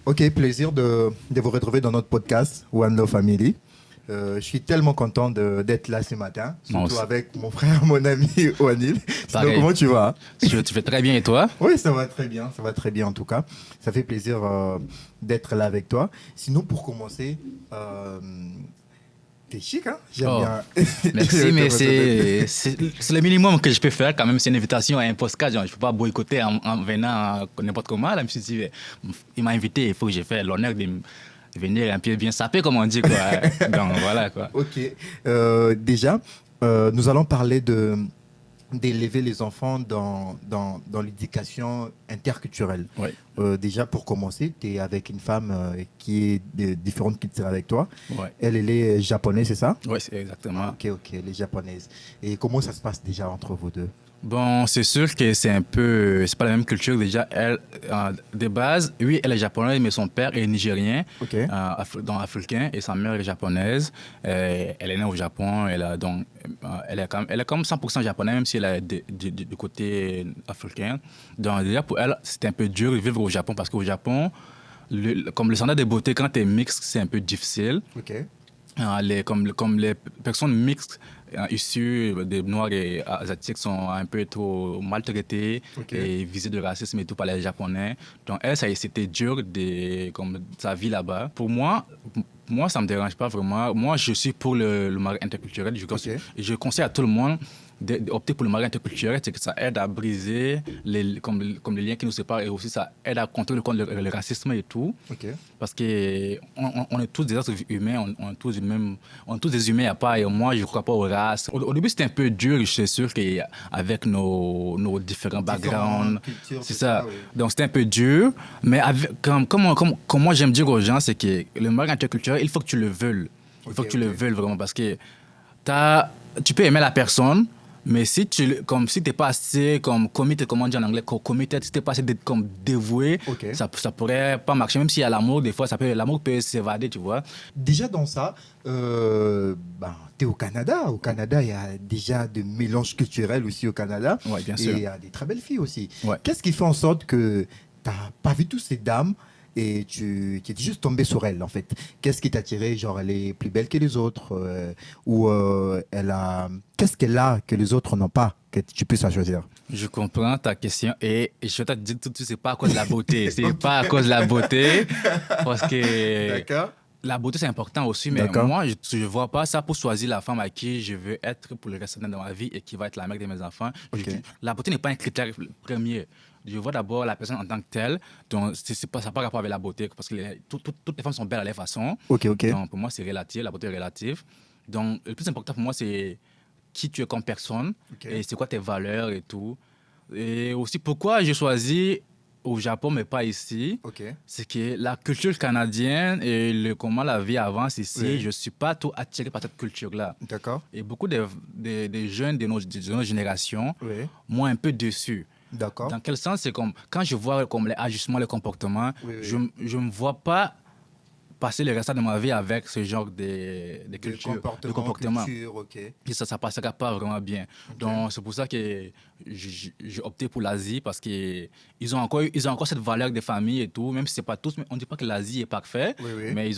Ok, plaisir de vous retrouver dans notre podcast One Love Family. Je suis tellement content d'être là ce matin, surtout avec mon frère, mon ami Wanil. Sinon, comment tu vas? Tu fais très bien et toi? Oui, ça va très bien en tout cas. Ça fait plaisir d'être là avec toi. Sinon, pour commencer, t'es chic, hein? J'aime bien. Merci, mais c'est le minimum que je peux faire quand même. C'est une invitation à un podcast. Genre, je ne peux pas boycotter en venant n'importe comment. Là, je me suis dit, il m'a invité, il faut que j'ai fait l'honneur de venir un peu bien saper, comme on dit, quoi. Donc, voilà, quoi. Ok. Déjà, nous allons parler d'élever les enfants dans l'éducation interculturelle. Oui. Déjà, pour commencer, tu es avec une femme qui est différente culture avec toi. Ouais. Elle est japonaise, c'est ça? Oui, c'est exactement. Ok, elle est japonaise. Et comment ça se passe déjà entre vous deux? Bon, c'est sûr que c'est pas la même culture déjà. Elle, de base, oui, elle est japonaise, mais son père est nigérien, Ok. donc africain, et sa mère est japonaise. Elle est née au Japon, elle est comme 100% japonaise, même si elle est du côté africain. Donc déjà, pour elle, c'était un peu dur de vivre au Japon, parce qu'au Japon, comme le standard de beauté, quand tu es mixte, c'est un peu difficile. Ok. Comme les personnes mixtes issues des Noirs et Asiatiques sont un peu trop maltraitées et visées de racisme et tout par les Japonais. Donc, elle, c'était dur comme sa vie là-bas. Pour moi, ça ne me dérange pas vraiment. Moi, je suis pour le mariage interculturel. Je conseille à tout le monde d'opter pour le mariage interculturel, c'est que ça aide à briser comme les liens qui nous séparent et aussi ça aide à contrer le racisme et tout. Parce qu'on est tous des êtres humains, on est tous des humains à part et moi, je ne crois pas aux races. Au début, c'était un peu dur, je suis sûr qu'avec nos différents backgrounds, c'est ça. Oui. Donc, c'était un peu dur, mais comme moi j'aime dire aux gens, c'est que le mariage interculturel, il faut que tu le veuilles. Il faut que tu le veuilles vraiment parce que tu peux aimer la personne, mais si tu n'es pas assez committed, comment on dit en anglais, committed, si tu n'es pas assez dévoué, ça pourrait pas marcher. Même s'il y a l'amour, des fois, l'amour peut s'évader, tu vois. Déjà dans ça, tu es au Canada. Au Canada, il y a déjà des mélanges culturels aussi au Canada. Oui, bien sûr. Et il y a des très belles filles aussi. Ouais. Qu'est-ce qui fait en sorte que tu n'as pas vu toutes ces dames et tu es juste tombé sur elle, en fait? Qu'est-ce qui t'a attiré? Genre, elle est plus belle que les autres Qu'est-ce qu'elle a que les autres n'ont pas, que tu puisses la choisir? Je comprends ta question et je vais te dire tout de suite, c'est pas à cause de la beauté. C'est pas à cause de la beauté parce que... D'accord. La beauté, c'est important aussi, mais moi, je ne vois pas ça pour choisir la femme à qui je veux être pour le restant de ma vie et qui va être la mère de mes enfants. La beauté n'est pas un critère premier. Je vois d'abord la personne en tant que telle. Donc, ça n'a pas rapport avec la beauté parce que toutes les femmes sont belles à leur façon. Donc, pour moi, c'est relatif. La beauté est relative. Donc, le plus important pour moi, c'est qui tu es comme personne et c'est quoi tes valeurs et tout. Et aussi, pourquoi j'ai choisi au Japon, mais pas ici, c'est que la culture canadienne et comment la vie avance ici, je ne suis pas trop attiré par cette culture-là. D'accord. Et beaucoup de jeunes de notre génération m'ont un peu déçu. D'accord. Dans quel sens? C'est comme quand je vois les ajustements, les comportements, je ne me vois pas passer le restant de ma vie avec ce genre de culture, de comportement. Et ça ne passera pas vraiment bien. Donc, c'est pour ça que j'ai opté pour l'Asie parce qu'ils ont encore cette valeur de famille et tout, même si ce n'est pas tous, mais on ne dit pas que l'Asie est parfait, mais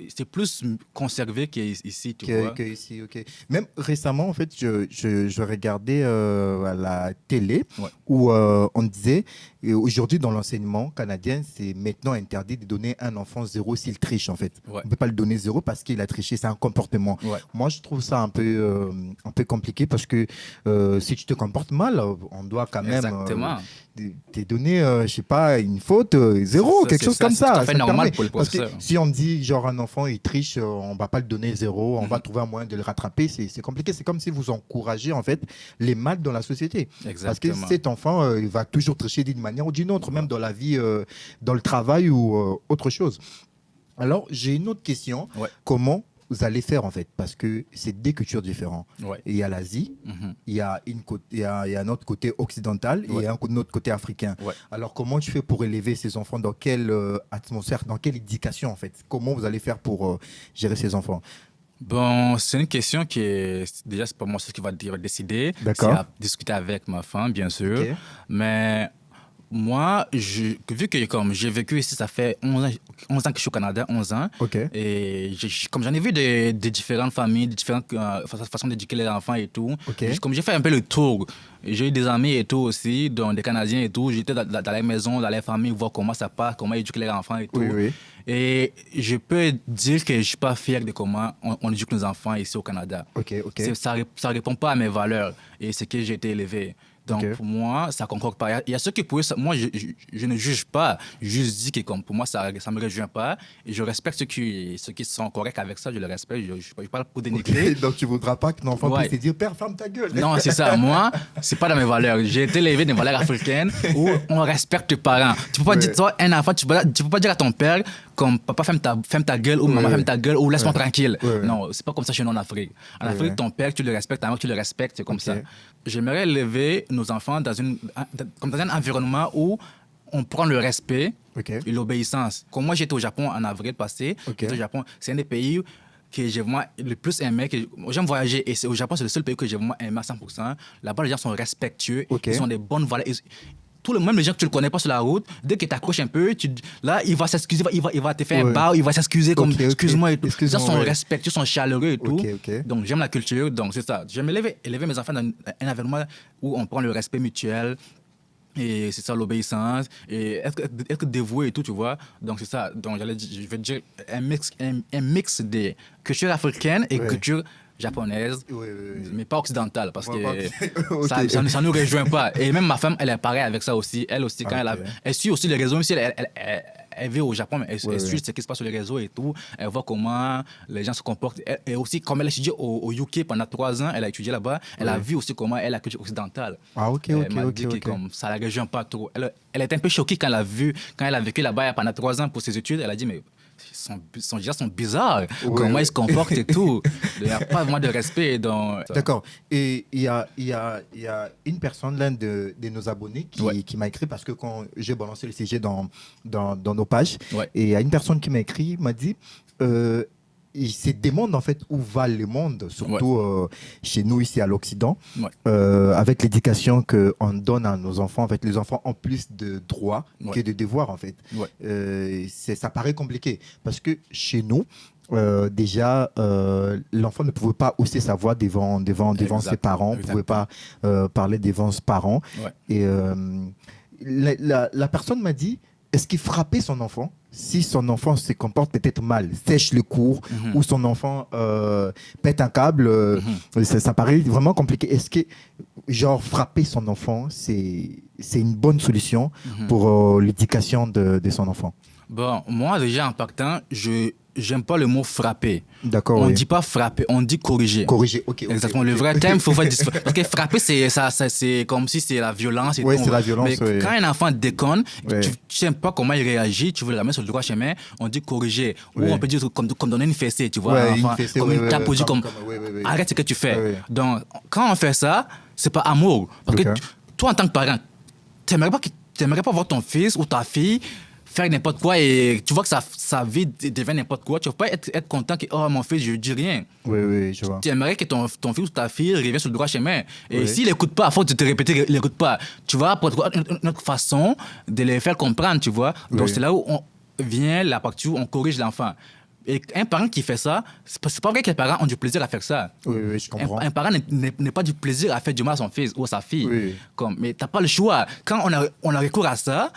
c'est plus conservé qu'ici, tu vois. Ici, Même récemment, en fait, je regardais à la télé où on disait, aujourd'hui dans l'enseignement canadien, c'est maintenant interdit de donner un enfant 0 s'il triche, en fait. On ne peut pas le donner 0 parce qu'il a triché, c'est un comportement. Moi, je trouve ça un peu compliqué parce que si tu te comportes mal, on doit quand même te donner, je sais pas, une faute 0, quelque chose comme ça. C'est tout à fait normal pour le professeur. Parce que si on dit, genre, un enfant, il triche, on ne va pas le donner 0, on va trouver un moyen de le rattraper. C'est compliqué. C'est comme si vous encouragez, en fait, les mal dans la société. Parce que cet enfant, il va toujours tricher d'une manière ou d'une autre, même dans la vie, dans le travail ou autre chose. Alors, j'ai une autre question. Comment vous allez faire, en fait? Parce que c'est des cultures différentes. Il y a l'Asie, il y a un autre côté occidental et il y a un autre côté africain. Alors, comment tu fais pour élever ces enfants? Dans quelle atmosphère, dans quelle éducation, en fait? Comment vous allez faire pour gérer ces enfants? Bon, c'est une question qui est... Déjà, c'est pas moi ce qui va décider. D'accord. C'est à discuter avec ma femme, bien sûr. Mais... moi, vu que comme j'ai vécu ici, ça fait 11 ans que je suis au Canada, 11 ans. Et comme j'en ai vu des différentes familles, des différentes façons d'éduquer les enfants et tout, comme j'ai fait un peu le tour, j'ai eu des amis et tout aussi, donc des Canadiens et tout, j'étais dans les maisons, dans les familles, voir comment ça passe, comment éduquer les enfants et tout. Et je peux dire que je ne suis pas fier de comment on éduque nos enfants ici au Canada. Ça ne répond pas à mes valeurs et ce que j'ai été élevé. Donc, pour moi, ça ne concorde pas. Il y a ceux qui pourraient... Moi, je ne juge pas. Je juste dis que comme pour moi, ça ne me rejoint pas. Et je respecte ceux qui sont corrects avec ça. Je les respecte. Je parle pour dénigrer. Donc, tu ne voudras pas que ton enfant puisse te dire « Père, ferme ta gueule ». Non, c'est ça. Moi, ce n'est pas dans mes valeurs. J'ai été élevé dans des valeurs africaines où on respecte tes parents. Tu ne peux pas dire, toi, un enfant, tu peux pas dire à ton père comme « Papa, ferme ta gueule » ou « Maman, ferme ta gueule » ou « Laisse-moi tranquille ». Non, ce n'est pas comme ça chez nous en Afrique. En Afrique, ton père, tu le respectes. Ta mère, tu le respectes. C'est comme ça. J'aimerais élever nos enfants dans un environnement où on prend le respect et l'obéissance. Comme moi, j'étais au Japon en avril passé. Au Japon, c'est un des pays que j'ai vraiment le plus aimé. J'aime voyager et au Japon, c'est le seul pays que j'ai vraiment aimé à 100%. Là-bas, les gens sont respectueux. Ils ont des bonnes valeurs. Même les gens que tu ne le connais pas sur la route, dès que tu accroches un peu, là, il va s'excuser, il va te faire un bow, il va s'excuser comme excuse-moi et tout. Les gens sont respectueux, sont chaleureux et tout. Donc, j'aime la culture, donc c'est ça. J'aime élever mes enfants dans un environnement où on prend le respect mutuel. Et c'est ça, l'obéissance, et être dévoué et tout, tu vois. Donc, c'est ça. Donc, je vais dire un mix des cultures africaines et cultures japonaise, mais pas occidentale, parce que ça ne nous rejoint pas. Et même ma femme, elle est pareille avec ça aussi. Elle aussi, quand elle suit aussi les réseaux, même si elle vit au Japon, mais elle suit ce qui se passe sur les réseaux et tout. Elle voit comment les gens se comportent. Et aussi, comme elle a étudié au UK pendant 3 ans, elle a étudié là-bas, elle a vu aussi comment est la culture occidentale. Elle m'a dit que comme, ça ne la rejoint pas trop. Elle était un peu choquée quand elle a vécu là-bas pendant 3 ans pour ses études. Elle a dit, mais son geste sont bizarres. Comment ils se comportent et tout. Il n'y a pas vraiment de respect. D'accord. Et il y a une personne, l'un de nos abonnés, qui m'a écrit, parce que quand j'ai balancé le sujet dans nos pages, et il y a une personne qui m'a écrit, m'a dit... il se demande en fait où va le monde, surtout chez nous ici à l'Occident, avec l'éducation qu'on donne à nos enfants. En fait, les enfants ont plus de droits que de devoirs en fait. Ça paraît compliqué parce que chez nous, déjà, l'enfant ne pouvait pas hausser sa voix devant ses parents, ne pouvait pas parler devant ses parents. Et la personne m'a dit, est-ce qu'il frappait son enfant si son enfant se comporte peut-être mal, sèche le cours, ou son enfant pète un câble, ça paraît vraiment compliqué. Est-ce que, genre, frapper son enfant, c'est une bonne solution pour l'éducation de son enfant? Bon, moi, déjà, en partant, j'aime pas le mot frapper. D'accord. On ne dit pas frapper, on dit corriger. Corriger, ok. Exactement. Le vrai terme, il faut faire. Parce que frapper, c'est comme si c'est la violence. Oui, c'est la violence. Mais quand un enfant déconne, tu n'aimes pas comment il réagit, tu veux le ramener sur le droit chemin, on dit corriger. Ou on peut dire comme donner une fessée, tu vois. Comme une tape, comme arrête ce que tu fais. Donc, quand on fait ça, c'est pas amour. Parce que toi, en tant que parent, tu n'aimerais pas voir ton fils ou ta fille faire n'importe quoi et tu vois que sa vie devient n'importe quoi. Tu ne vas pas être content que mon fils, je ne dis rien. Oui, je vois. Tu aimerais que ton fils ou ta fille revienne sur le droit chemin. Et s'il n'écoute pas, à force de te répéter qu'il n'écoute pas, tu vas apprendre une autre façon de les faire comprendre, tu vois. Donc, c'est là où vient la partie où on corrige l'enfant. Et un parent qui fait ça, c'est pas vrai que les parents ont du plaisir à faire ça. Oui, je comprends. Un parent n'est pas du plaisir à faire du mal à son fils ou à sa fille. Mais t'as pas le choix. Quand on a recours à ça,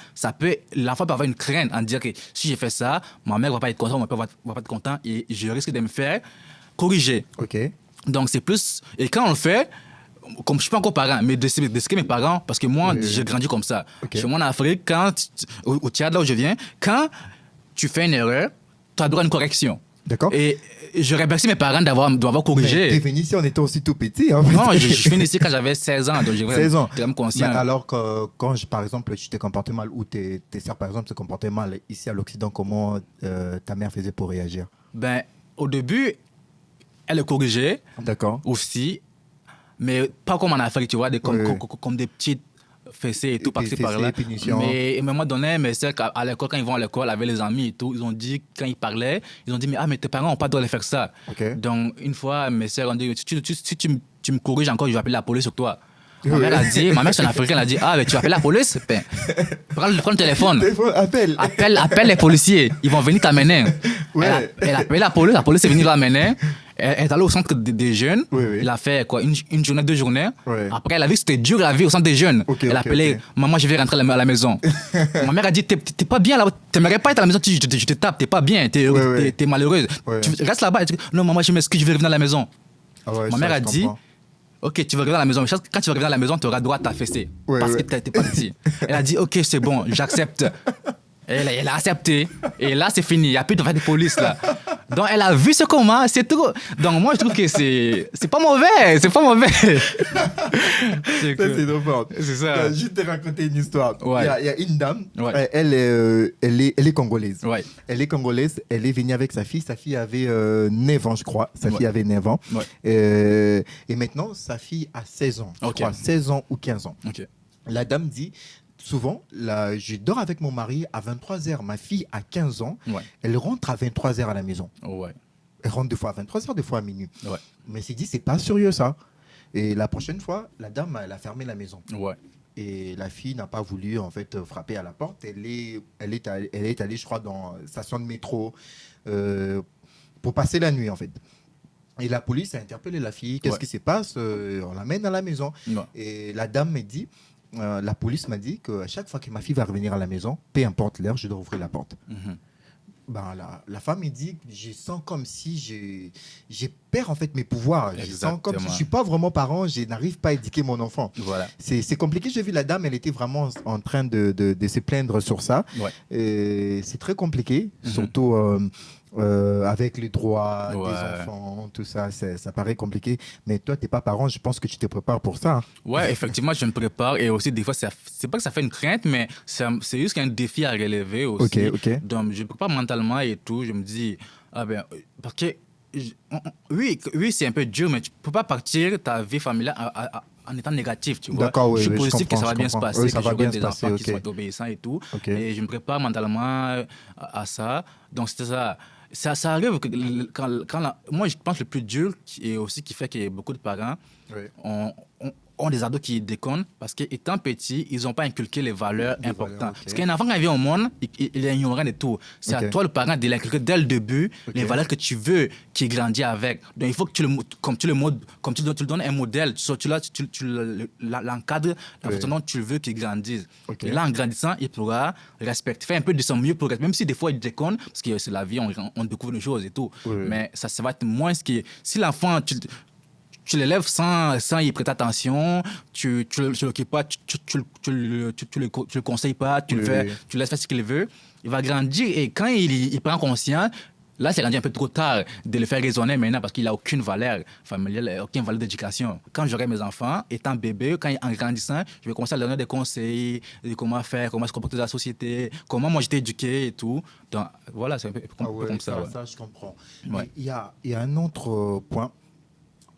l'enfant peut avoir une crainte en dire que si j'ai fait ça, ma mère va pas être contente, mon père va pas être content et je risque de me faire corriger. Donc c'est plus... Et quand on le fait, comme je suis pas encore parent, mais de ce que mes parents, parce que moi, j'ai grandi comme ça. Chez moi en Afrique, au Tchad, là où je viens, quand tu fais une erreur, tu as droit à une correction. D'accord. Et je remercie mes parents d'avoir corrigé. Tu es venu ici, on était aussi tout petit. En fait. Non, je suis venu ici quand j'avais 16 ans. Donc j'ai 16 ans. Vraiment conscient. Mais alors, quand, par exemple, tu t'es comporté mal ou tes sœurs, par exemple, se comportaient mal ici à l'Occident, comment ta mère faisait pour réagir? Ben, au début, elle le corrigeait. D'accord. Aussi. Mais pas comme en Afrique, tu vois, comme des petites fessées et tout, par-ci par-là. Mais à un moment donné, mes sœurs, à l'école, quand ils vont à l'école avec les amis et tout, ils ont dit, quand ils parlaient, ils ont dit, mais tes parents n'ont pas le droit de faire ça. Donc, une fois, mes sœurs ont dit, si tu me corriges encore, je vais appeler la police sur toi. Ma mère a dit, ma mère c'est une Africaine, elle a dit, ah, mais tu appelles la police? Ben, prends le téléphone. Appelle les policiers, ils vont venir t'amener. Ouais. Elle a appelé la police est venue l'amener. Elle est allée au centre des jeunes. Elle a fait quoi, une journée, 2 journées. Après, elle a vu que c'était dur la vie au centre des jeunes. Elle a appelé, maman, je vais rentrer à la maison. Ma mère a dit, t'es pas bien là, t'aimerais pas être à la maison, je te tape, t'es pas bien, t'es malheureuse. Tu restes là-bas. Non, maman, je m'excuse, je vais revenir à la maison. Ma mère a dit, ok, tu vas revenir à la maison. Mais quand tu vas revenir à la maison, tu auras droit à ta fessée. Parce que t'es parti. Elle a dit, ok, c'est bon, j'accepte. Elle a accepté. Et là, c'est fini. Il n'y a plus de police là. Donc, elle a vu ce coma. C'est trop. Donc, moi, je trouve que c'est pas mauvais. C'est pas mauvais. C'est trop fort. C'est ça. Je vais juste te raconter une histoire. Ouais. Il y a une dame. Ouais. Elle est congolaise. Ouais. Elle est congolaise. Elle est venue avec sa fille. Sa fille avait 9 ans, je crois. Sa fille avait 9 ans. Ouais. Et maintenant, sa fille a 16 ans. Je Ok. crois, 16 ans ou 15 ans. Ok. La dame dit... Souvent, je dors avec mon mari à 23h. Ma fille a 15 ans. Ouais. Elle rentre à 23h à la maison. Ouais. Elle rentre 2 fois à 23h, 2 fois à minuit. Ouais. Mais c'est dit, c'est pas sérieux ça. Et la prochaine fois, la dame, elle a fermé la maison. Ouais. Et la fille n'a pas voulu en fait frapper à la porte. Elle est allée, je crois, dans la station de métro pour passer la nuit en fait. Et la police a interpellé la fille. Qu'est-ce qui se passe? On l'amène à la maison. Ouais. Et la dame me dit... la police m'a dit qu'à chaque fois que ma fille va revenir à la maison, peu importe l'heure, je dois ouvrir la porte. La femme me dit, je sens comme si j'ai perds en fait mes pouvoirs. Je sens comme si je ne suis pas vraiment parent, je n'arrive pas à éduquer mon enfant. Voilà. C'est compliqué. J'ai vu la dame, elle était vraiment en train de se plaindre sur ça. Ouais. C'est très compliqué, surtout... avec les droits des enfants, tout ça, ça paraît compliqué. Mais toi, tu n'es pas parent, je pense que tu te prépares pour ça. Hein. Ouais, effectivement, je me prépare. Et aussi, des fois, c'est pas que ça fait une crainte, mais c'est juste qu'il y a un défi à relever aussi. Okay. Donc, je me prépare mentalement et tout. Je me dis, parce que, oui, c'est un peu dur, mais tu ne peux pas partir ta vie familiale en étant négatif, tu vois. D'accord, oui, je suis positif que ça va bien se passer, ça va bien se passer, qui sont obéissants et tout. Et je me prépare mentalement à ça. Donc, c'était ça. Ça arrive moi, je pense que le plus dur et aussi qui fait que beaucoup de parents ont des ados qui déconnent parce qu'étant petits, ils n'ont pas inculqué les valeurs importantes. Parce qu'un enfant, quand il vient au monde, il est ignorant de tout. C'est à toi, le parent, de l'inculquer dès le début les valeurs que tu veux qu'il grandisse avec. Donc, il faut que tu le donnes un modèle, tu l'encadres de la façon dont tu veux qu'il grandisse. Et là, en grandissant, il pourra respecter, faire un peu de son mieux pour respecter, même si des fois il déconne, parce que c'est la vie, on découvre des choses et tout. Mais ça va être moins ce qui est... Si l'enfant... Tu l'élèves sans y prêter attention, tu l'occupes pas, tu le conseilles pas, tu laisses faire ce qu'il veut. Il va grandir et quand il prend conscience, là, c'est rendu un peu trop tard de le faire raisonner maintenant parce qu'il n'a aucune valeur familiale, aucune valeur d'éducation. Quand j'aurai mes enfants, étant bébé, en grandissant, je vais commencer à leur donner des conseils de comment faire, comment se comporter dans la société, comment moi j'étais éduqué et tout. Donc voilà, c'est un peu comme ça. Ça, je comprends. Mais il y a un autre point.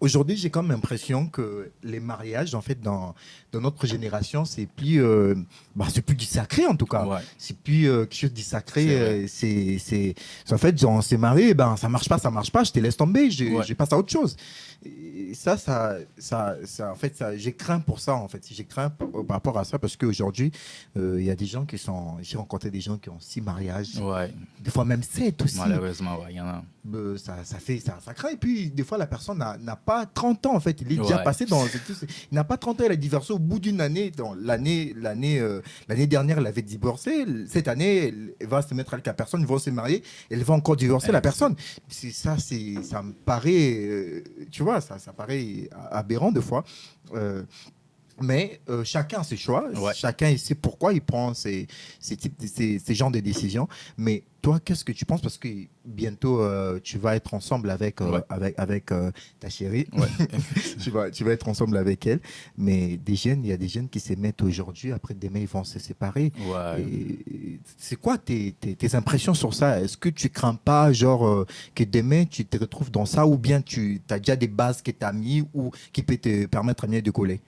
Aujourd'hui, j'ai comme l'impression que les mariages, en fait, dans notre génération, c'est plus du sacré, en tout cas. Ouais. C'est plus quelque chose de sacré. En fait, on s'est marié, ça marche pas, je te laisse tomber, je passe à autre chose. Et ça, en fait, j'ai craint pour ça, en fait. J'ai craint par rapport à ça parce qu'aujourd'hui, il y a des gens j'ai rencontré des gens qui ont 6 mariages, des fois même 7 aussi. Malheureusement, il y en a. Ça craint. Et puis, des fois, la personne n'a pas 30 ans, en fait. Il est déjà passé dans... Il n'a pas 30 ans, il a divorcé au bout d'une année. L'année dernière, elle avait divorcé. Cette année, elle va se mettre avec la personne, ils vont se marier. Elle va encore divorcer la personne. Ça me paraît... tu vois, ça paraît aberrant, des fois. Mais chacun a ses choix, chacun sait pourquoi il prend ces genres de décisions. Mais toi, qu'est-ce que tu penses? Parce que bientôt, tu vas être ensemble avec ta chérie. tu vas être ensemble avec elle. Mais il y a des jeunes qui se mettent aujourd'hui, après demain, ils vont se séparer. C'est quoi tes impressions sur ça? Est-ce que tu crains pas, que demain, tu te retrouves dans ça ou bien tu as déjà des bases que tu as mis ou qui peut te permettre à mieux de coller?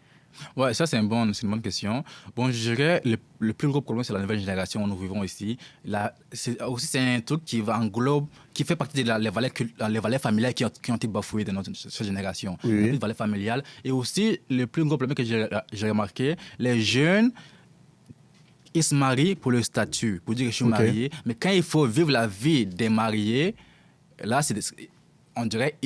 Ouais, ça, c'est une bonne question. Bon, je dirais, le plus gros problème, c'est la nouvelle génération où nous vivons ici. Là, c'est un truc qui englobe, qui fait partie les valeurs familiales qui ont été bafouées de cette génération. Oui. Les valeurs familiales. Et aussi, le plus gros problème que j'ai remarqué, les jeunes, ils se marient pour le statut, pour dire que je suis marié. Mais quand il faut vivre la vie des mariés, là, on dirait,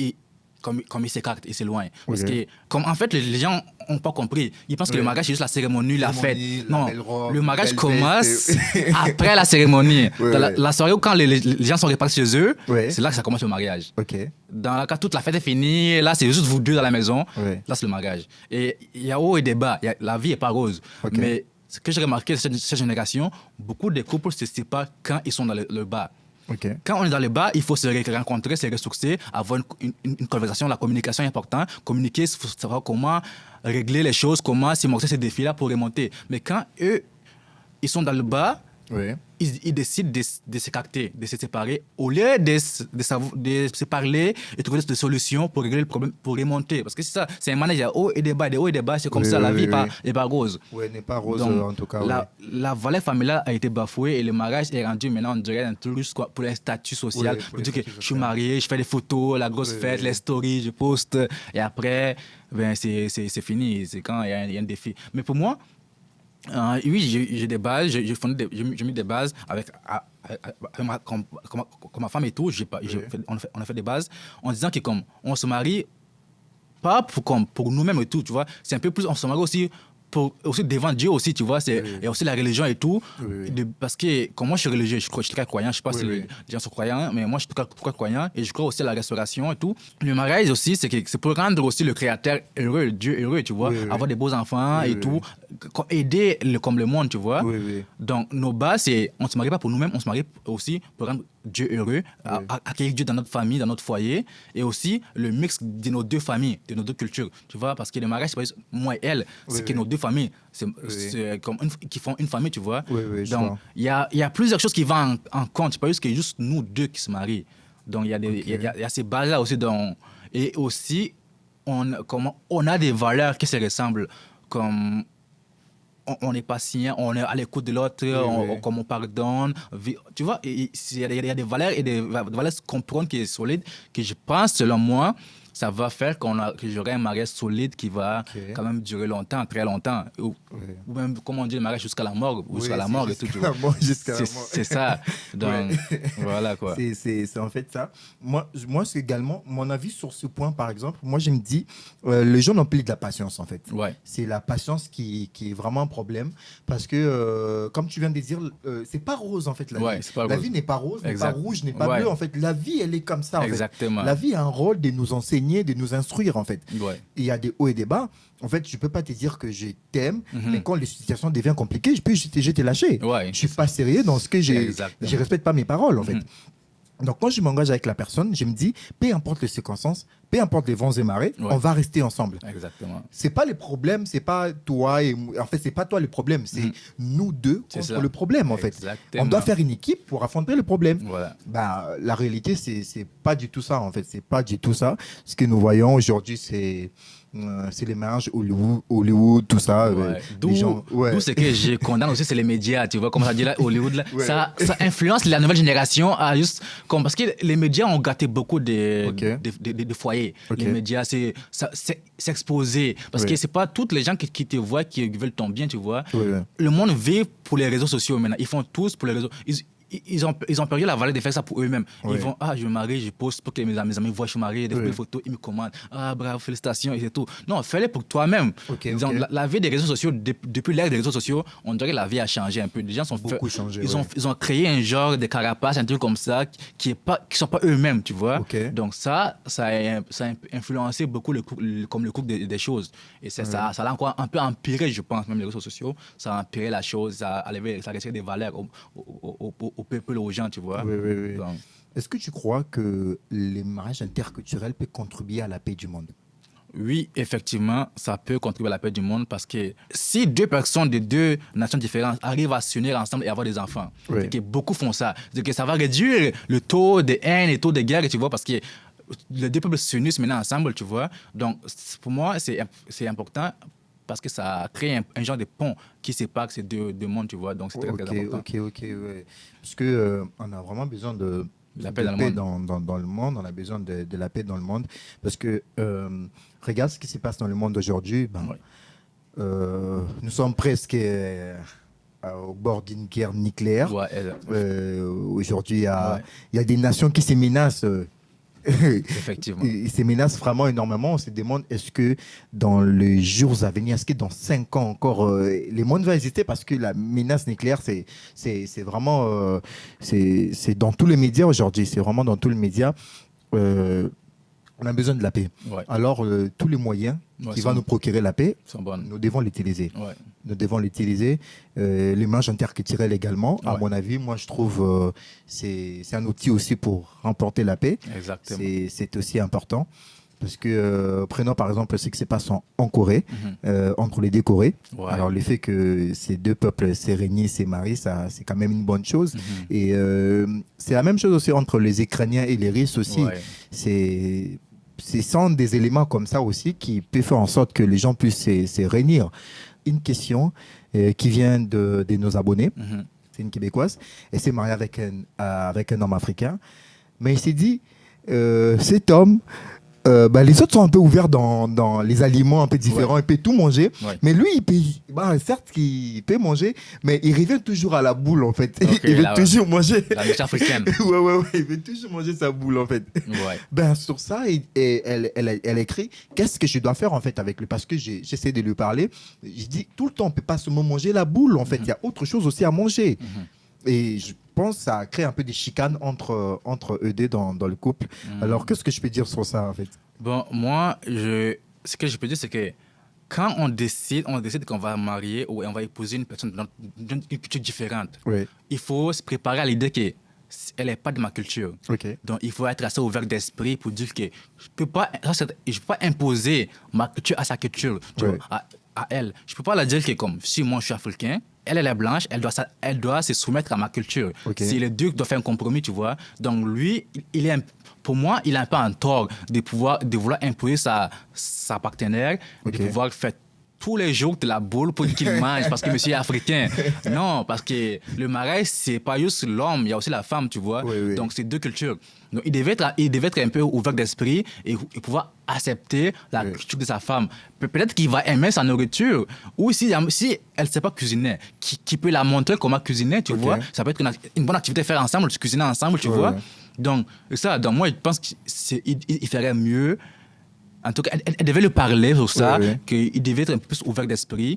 comme ils s'écartent, ils s'éloignent. Parce que, en fait, les gens n'ont pas compris. Ils pensent que le mariage, c'est juste la cérémonie, la fête. Non, le mariage commence après la cérémonie. La soirée où quand les gens sont répartis chez eux, c'est là que ça commence le mariage. Dans le cas, toute la fête est finie, là, c'est juste vous deux dans la maison. Là, c'est le mariage. Et il y a haut et des bas. La vie n'est pas rose. Mais ce que j'ai remarqué, cette génération, beaucoup de couples se séparent quand ils sont dans le bas. Quand on est dans le bas, il faut se rencontrer, se ressourcer, avoir une conversation. La communication est importante. Communiquer, il faut savoir comment régler les choses, comment s'immocer ces défis-là pour remonter. Mais quand eux, ils sont dans le bas, ils décident de s'écarter, de se séparer, au lieu de se parler et trouver des solutions pour régler le problème, pour remonter. Parce que c'est ça, c'est un manège, il y a haut et des bas, des hauts et des bas, c'est comme ça, la vie n'est pas rose. Oui, n'est pas rose. Donc, en tout cas. La valeur familiale a été bafouée et le mariage est rendu maintenant, on dirait, un truc juste pour un statut social. Pour dire que je suis marié, je fais des photos, la grosse fête, les stories, je poste, et après, c'est fini, c'est quand il y a un défi. Mais pour moi, oui, j'ai des bases, j'ai mis des bases avec ma femme et tout. On a fait des bases en disant que comme on se marie pas pour nous-mêmes et tout, tu vois. C'est un peu plus, on se marie aussi aussi devant Dieu aussi, tu vois. Et aussi la religion et tout. Parce que comme moi je suis religieux, je suis très croyant, je sais pas si les gens sont croyants, mais moi je suis très croyant et je crois aussi à la restauration et tout. Le mariage aussi, c'est pour rendre aussi le Créateur heureux, Dieu heureux, tu vois. Avoir des beaux enfants et tout. Aider comme le monde, tu vois. Donc nos bases, c'est on se marie pas pour nous-mêmes, on se marie aussi pour rendre Dieu heureux, accueillir Dieu dans notre famille, dans notre foyer, et aussi le mix de nos deux familles, de nos deux cultures, tu vois, parce que le mariage, c'est pas juste moi et elle, c'est que nos deux familles, c'est comme qui font une famille, tu vois. Donc, il y a plusieurs choses qui vont en compte, c'est pas juste nous deux qui se marient. Donc, il y a ces bases-là aussi, et aussi, on a des valeurs qui se ressemblent, comme on est patient, on est à l'écoute de l'autre, comme on pardonne. Tu vois, il y a des valeurs et des valeurs comprises qui sont solides, que je pense, selon moi, ça va faire que j'aurai un mariage solide qui va quand même durer longtemps, très longtemps. Ou même, comme on dit, le mariage jusqu'à la mort, jusqu'à la mort et tout. C'est ça. Donc, voilà quoi. C'est en fait ça. Moi, c'est également mon avis sur ce point, par exemple. Moi, je me dis, les gens n'ont plus de la patience, en fait. C'est la patience qui est vraiment un problème. Parce que, comme tu viens de dire, c'est pas rose, en fait, la vie. La vie n'est pas rose, n'est pas rouge, n'est pas bleue. En fait, la vie, elle est comme ça. Exactement. La vie a un rôle de nous enseigner, de nous instruire en fait. Il y a des hauts et des bas. En fait, je peux pas te dire que je t'aime, mais quand les situations deviennent compliquées, je peux te lâcher. Je suis pas sérieux dans ce que je respecte pas mes paroles en fait. Donc, quand je m'engage avec la personne, je me dis, peu importe les circonstances, peu importe les vents et marées, on va rester ensemble. Exactement. C'est pas les problèmes, c'est pas toi et moi. En fait, c'est pas toi le problème, c'est nous deux contre le problème en fait. On doit faire une équipe pour affronter le problème. La réalité, c'est pas du tout ça en fait. C'est pas du tout ça. Ce que nous voyons aujourd'hui, c'est les mariages Hollywood, tout ça. D'où ce que je condamne aussi, c'est les médias. Tu vois, comme ça dit là, Hollywood, là, ça influence la nouvelle génération à juste parce que les médias ont gâté beaucoup de foyers. Les médias, c'est s'exposer. Parce que c'est pas toutes les gens qui te voient qui veulent ton bien, tu vois. Le monde vit pour les réseaux sociaux maintenant. Ils font tous pour les réseaux. Ils ont perdu la valeur de faire ça pour eux-mêmes. Ils vont, je me marie, je poste pour que mes amis voient que je suis marié, des photos, ils me commandent. Bravo, félicitations, et c'est tout. Non, fais-le pour toi-même. La vie des réseaux sociaux, depuis l'ère des réseaux sociaux, on dirait que la vie a changé un peu. Les gens sont beaucoup changé. Ils ont créé un genre de carapace, un truc comme ça, qui sont pas eux-mêmes, tu vois. Donc ça a influencé beaucoup le cours des choses. Et ça a encore un peu empiré, je pense, même les réseaux sociaux. Ça a empiré la chose, ça a retiré des valeurs au peuple, aux gens, tu vois. Donc, est-ce que tu crois que les mariages interculturels peuvent contribuer à la paix du monde? Oui, effectivement, ça peut contribuer à la paix du monde parce que si deux personnes de deux nations différentes arrivent à s'unir ensemble et avoir des enfants, et que beaucoup font ça, c'est que ça va réduire le taux de haine et le taux de guerre, tu vois, parce que les deux peuples s'unissent maintenant ensemble, tu vois. Donc, pour moi, c'est important parce que ça crée un genre de pont qui sépare ces deux mondes, tu vois. Donc, c'est très important. Ok, ouais. Parce que on a vraiment besoin de la paix, dans le monde. On a besoin de la paix dans le monde. Parce que, regarde ce qui se passe dans le monde aujourd'hui. Nous sommes presque au bord d'une guerre nucléaire. Aujourd'hui, il y a des nations qui se menacent. Effectivement. Ils se menacent vraiment énormément. On se demande, est-ce que dans les jours à venir, est-ce que dans 5 ans encore, le monde va hésiter, parce que la menace nucléaire, c'est vraiment... c'est dans tous les médias aujourd'hui. C'est vraiment dans tous les médias. On a besoin de la paix. Alors, tous les moyens qui vont nous procurer la paix, nous devons l'utiliser. Nous devons l'utiliser. L'image interculturelle également, à mon avis, moi je trouve c'est un outil aussi pour remporter la paix. Exactement. C'est aussi important. Parce que, prenons par exemple ce qui se passe en Corée, entre les deux Corées. Alors, le fait que ces deux peuples se réunissent, se marient, c'est quand même une bonne chose. Et c'est la même chose aussi entre les Ukrainiens et les Russes aussi. Ce sont des éléments comme ça aussi qui peuvent faire en sorte que les gens puissent se réunir. Une question qui vient de nos abonnés, c'est une Québécoise, elle s'est mariée avec un homme africain, mais il s'est dit, cet homme, les autres sont un peu ouverts dans les aliments un peu différents, il peut tout manger, mais lui, certes il peut manger, mais il revient toujours à la boule en fait. Il veut toujours manger. La nourriture africaine. Il veut toujours manger sa boule en fait. Sur ça, elle écrit, qu'est-ce que je dois faire en fait avec lui, parce que j'essaie de lui parler, je dis tout le temps, on ne peut pas seulement manger la boule en fait, il y a autre chose aussi à manger. Et je pense que ça crée un peu des chicanes entre eux deux dans le couple. Alors, qu'est-ce que je peux dire sur ça, en fait? Bon, moi, ce que je peux dire, c'est que quand on décide qu'on va marier ou on va épouser une personne d'une culture différente, il faut se préparer à l'idée qu'elle n'est pas de ma culture. Donc, il faut être assez ouvert d'esprit pour dire que je ne peux pas imposer ma culture à sa culture, à elle. Je ne peux pas la dire que comme si moi, je suis africain, elle est blanche, elle doit se soumettre à ma culture. Si les deux doivent faire un compromis, tu vois. Donc, lui, pour moi, il a un peu un tort de vouloir imposer sa partenaire, de pouvoir faire tous les jours de la boule pour qu'il mange parce que monsieur est africain. Non, parce que le mariage, c'est pas juste l'homme, il y a aussi la femme, tu vois. Donc, c'est deux cultures. Donc, il devait être un peu ouvert d'esprit et pouvoir accepter la culture de sa femme. Peut-être qu'il va aimer sa nourriture. Ou si elle ne sait pas cuisiner, qui peut la montrer comment cuisiner, tu vois. Ça peut être une bonne activité à faire ensemble, cuisiner ensemble, tu vois. Donc, moi, je pense qu'il ferait mieux. En tout cas, elle devait lui parler sur ça, qu'il devait être un peu plus ouvert d'esprit.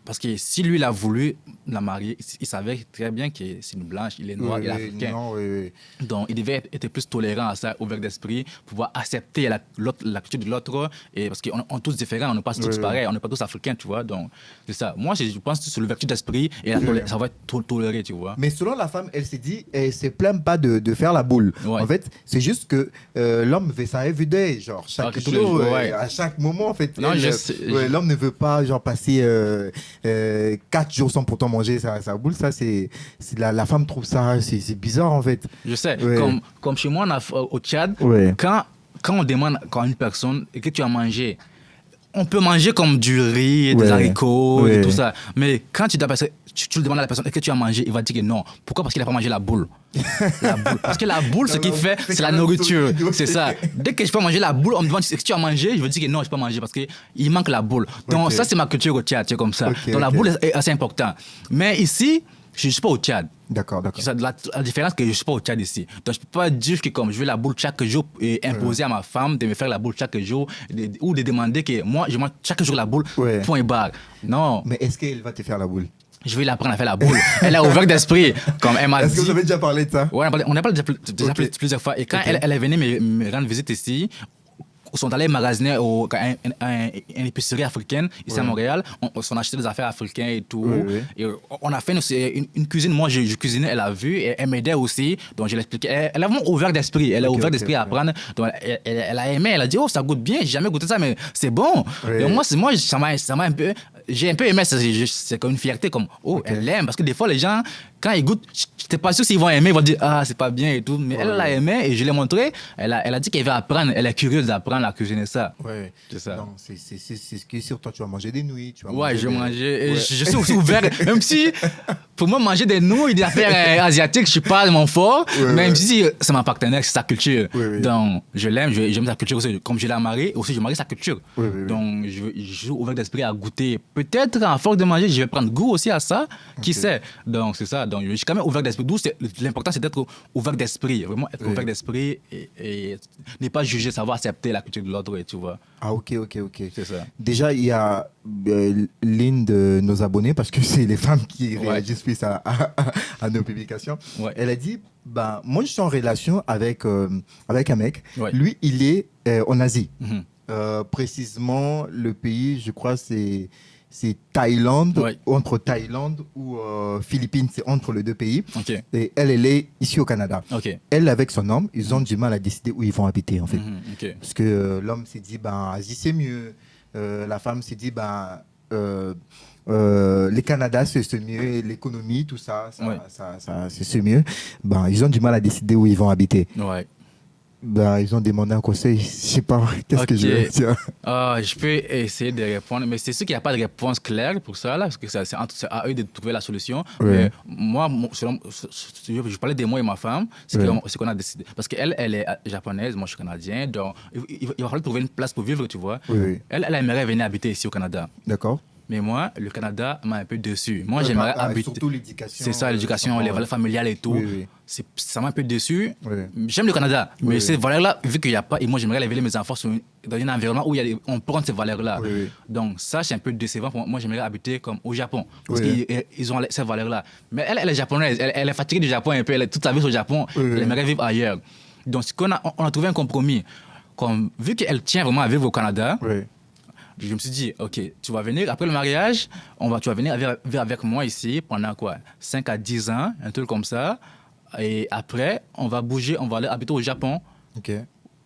Parce que si lui, il a voulu la marier, il savait très bien que c'est une blanche, il est noir, il est africain. Donc, il devait être plus tolérant à ça, ouvert d'esprit, pouvoir accepter la culture de l'autre. Parce qu'on est tous différents, on n'est pas tous pareils, on n'est pas tous africains, tu vois. Donc, c'est ça. Moi, je pense que c'est l'ouverture d'esprit et ça va être toléré, tu vois. Mais selon la femme, elle s'est dit, elle ne se plaint pas de faire la boule. En fait, c'est juste que l'homme veut ça every day, genre chaque jour, à chaque moment, en fait. L'homme ne veut pas genre passer 4 jours sans pourtant manger sa boule. Ça, la femme trouve ça, c'est bizarre, en fait. Je sais. Comme chez moi, au Tchad, quand on demande à une personne que tu as mangé, on peut manger comme du riz, des haricots et tout ça. Mais quand tu le demandes à la personne, est-ce que tu as mangé? Il va dire que non. Pourquoi? Parce qu'il n'a pas mangé la boule. Parce que la boule, ce qu'il fait, c'est la nourriture. C'est ça. Dès que je peux manger la boule, on me demande est-ce que tu as mangé? Je veux dire que non, je ne peux pas manger parce qu'il manque la boule. Donc ça, c'est ma culture au Tchad, c'est comme ça. Donc la boule est assez importante. Mais ici, je ne suis pas au Tchad. D'accord. C'est la différence que je ne suis pas au Tchad ici. Donc, je ne peux pas dire que comme je veux la boule chaque jour et imposer à ma femme de me faire la boule chaque jour ou de demander que moi, je mange chaque jour la boule, point et barre. Non. Mais est-ce qu'elle va te faire la boule? Je vais l'apprendre à faire la boule. Elle est ouverte d'esprit, comme elle m'a dit. Est-ce que vous avez déjà parlé de ça? Oui, on a parlé déjà plusieurs fois. Et quand elle est venue me rendre visite ici, ils sont allés magasiner une épicerie africaine ici à Montréal. On s'en acheté des affaires africaines et tout. Et on a fait une cuisine. Moi, je cuisinais, elle a vu. Et elle m'aidait aussi. Donc, je l'expliquais. Elle est vraiment ouverte d'esprit. Elle est ouverte d'esprit à apprendre. Donc, elle a aimé. Elle a dit, oh, ça goûte bien. J'ai jamais goûté ça, mais c'est bon. Et moi, ça m'a un peu... J'ai un peu aimé. C'est comme une fierté. Comme, oh, elle aime. Parce que des fois, les gens, quand ils goûtent, je n'étais pas sûr s'ils vont aimer, ils vont dire ah c'est pas bien et tout, mais elle l'a aimé et je l'ai montré, elle a dit qu'elle veut apprendre, elle est curieuse d'apprendre à cuisiner ça. Ouais, c'est ça. Non, c'est ce qui est sûr, toi tu vas manger des nouilles, tu vas je mangeais, je suis aussi ouvert, même si pour moi manger des nouilles, des affaires asiatiques, je suis pas mon fort, même si c'est ma partenaire, c'est sa culture, donc je l'aime, j'aime sa culture aussi, comme je l'ai marié, aussi je marie sa culture, donc je suis ouvert d'esprit à goûter, peut-être à force de manger, je vais prendre goût aussi à ça, qui sait, donc c'est ça, donc je suis quand même ouvert d'esprit, d'où l'important c'est d'être ouvert d'esprit, vraiment être ouvert d'esprit et ne pas juger, savoir accepter la culture de l'autre, tu vois. Ah ok. C'est ça. Déjà, il y a l'une de nos abonnés, parce que c'est les femmes qui réagissent plus à nos publications. Elle a dit, moi je suis en relation avec un mec, lui il est en Asie. Précisément, le pays, je crois, c'est Thaïlande, entre Thaïlande ou Philippines, c'est entre les deux pays. Et elle est ici au Canada. Elle, avec son homme, ils ont du mal à décider où ils vont habiter, en fait. Parce que l'homme s'est dit, Asie, c'est mieux. La femme s'est dit, les Canada, c'est mieux. L'économie, tout ça, c'est mieux. Ils ont du mal à décider où ils vont habiter. Ils ont demandé un conseil. Je ne sais pas, qu'est-ce que je vais dire. Je peux essayer de répondre, mais c'est sûr qu'il n'y a pas de réponse claire pour ça, là, parce que c'est à eux de trouver la solution. Mais moi, je parlais de moi et ma femme, c'est ce qu'on a décidé. Parce qu'elle, elle est japonaise, moi je suis canadien, donc il va falloir trouver une place pour vivre, tu vois. Elle aimerait venir habiter ici au Canada. D'accord. Mais moi, le Canada m'a un peu déçu. Moi, j'aimerais habiter. Surtout l'éducation. C'est ça, l'éducation, les valeurs familiales et tout. Ça m'a un peu déçu. J'aime le Canada, mais ces valeurs-là, vu qu'il n'y a pas, et moi, j'aimerais élever mes enfants dans un environnement où on prend ces valeurs-là. Donc, ça, c'est un peu décevant pour moi. Moi, j'aimerais habiter comme au Japon, parce qu'ils ont ces valeurs-là. Mais elle est japonaise, elle est fatiguée du Japon un peu, elle est toute sa vie au Japon, elle aimerait vivre ailleurs. Donc, on a trouvé un compromis. Vu qu'elle tient vraiment à vivre au Canada, je me suis dit, OK, tu vas venir, après le mariage, tu vas venir vivre avec moi ici pendant 5 à 10 ans, un truc comme ça. Et après, on va bouger, on va aller habiter au Japon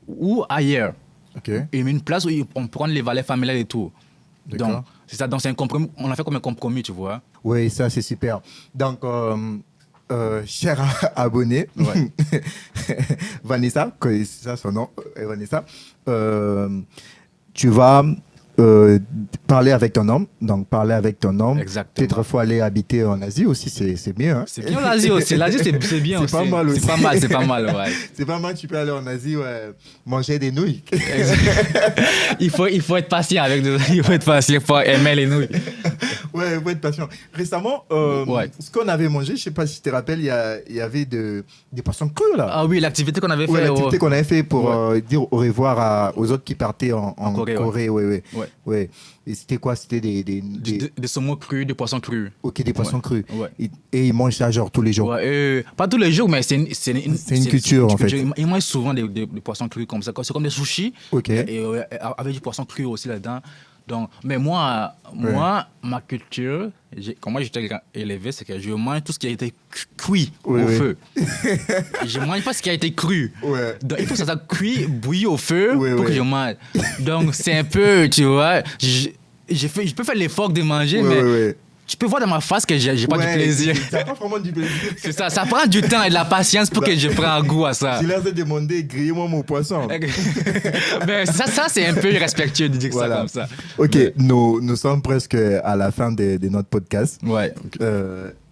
ou ailleurs. Et une place où on prend les valeurs familiales et tout. Donc, c'est ça, donc c'est un compromis, on a fait comme un compromis, tu vois. Oui, ça, c'est super. Donc, cher abonné, Vanessa, c'est ça son nom, Vanessa, tu vas parler avec ton homme. Donc, parler avec ton homme. Exactement. Peut-être faut aller habiter en Asie aussi, c'est mieux. Hein? C'est bien l'Asie aussi. L'Asie, c'est bien aussi. C'est pas mal aussi. C'est pas mal, ouais. C'est pas mal, tu peux aller en Asie, manger des nouilles. il faut être patient avec nous. Il faut être patient pour aimer les nouilles. Ouais, il faut être patient. Récemment, ce qu'on avait mangé, je sais pas si tu te rappelles, il y avait des poissons crus, là. Ah oui, l'activité qu'on avait fait. L'activité qu'on avait fait pour dire au revoir aux autres qui partaient en Corée. Ouais. Et c'était quoi? C'était des saumons crus, des poissons crus. Ok, des poissons crus. Et ils mangent ça genre tous les jours? Pas tous les jours, mais c'est une culture, en fait. Ils mangent souvent des poissons crus comme ça. C'est comme des sushis. Et avec du poisson cru aussi là-dedans. Donc, mais moi, ma culture, comment j'étais élevé, c'est que je mange tout ce qui a été cuit au feu. Je ne mange pas ce qui a été cru. Donc, il faut que ça soit cuit, bouilli au feu pour que je mange. Donc, c'est un peu, tu vois, je peux faire l'effort de manger, mais tu peux voir dans ma face que j'ai pas du plaisir. Ça pas vraiment du plaisir. C'est ça, ça prend du temps et de la patience pour que je prenne goût à ça. Je leur ai demandé, grillez-moi mon poisson. Mais ça c'est un peu irrespectueux de dire ça comme ça. Ok, nous sommes presque à la fin de notre podcast.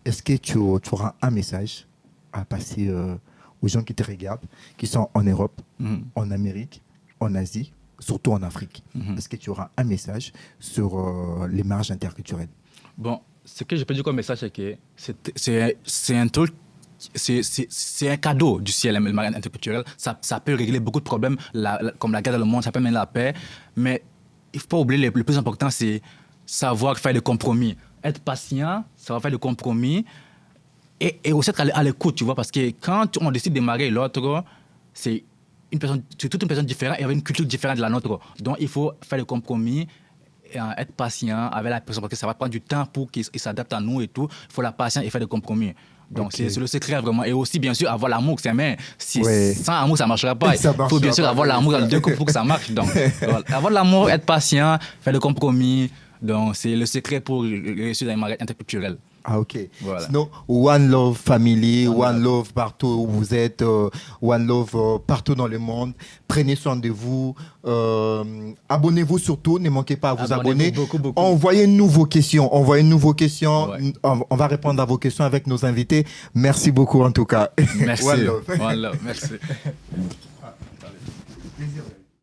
Est-ce que tu auras un message à passer aux gens qui te regardent, qui sont en Europe, en Amérique, en Asie, surtout en Afrique? Est-ce que tu auras un message sur les marges interculturelles? Bon, ce que je peux dire comme message, c'est que c'est un truc, c'est un cadeau du ciel, le mariage interculturel. Ça peut régler beaucoup de problèmes, comme la guerre dans le monde, ça peut mener la paix. Mais il ne faut pas oublier, le plus important, c'est savoir faire des compromis. Être patient, savoir faire des compromis et aussi être à l'écoute, tu vois, parce que quand on décide de marier l'autre, c'est toute une personne différente et avec une culture différente de la nôtre. Donc, il faut faire des compromis et être patient avec la personne parce que ça va prendre du temps pour qu'il s'adapte à nous et tout. Il faut la patience et faire des compromis. Donc, c'est le secret vraiment. Et aussi, bien sûr, avoir l'amour, c'est mais sans amour, ça ne marchera pas. Il faut bien sûr avoir l'amour dans les deux pour que ça marche. Donc, avoir l'amour, être patient, faire des compromis. Donc, c'est le secret pour réussir dans les mariages interculturels. Ah, ok. Voilà. Sinon, One Love Family, One Love partout où vous êtes, One Love partout dans le monde. Prenez soin de vous. Abonnez-vous surtout, ne manquez pas à vous abonner. Beaucoup. Envoyez-nous vos questions. Ouais. On va répondre à vos questions avec nos invités. Merci beaucoup en tout cas. Merci. One Love. One Love. Merci.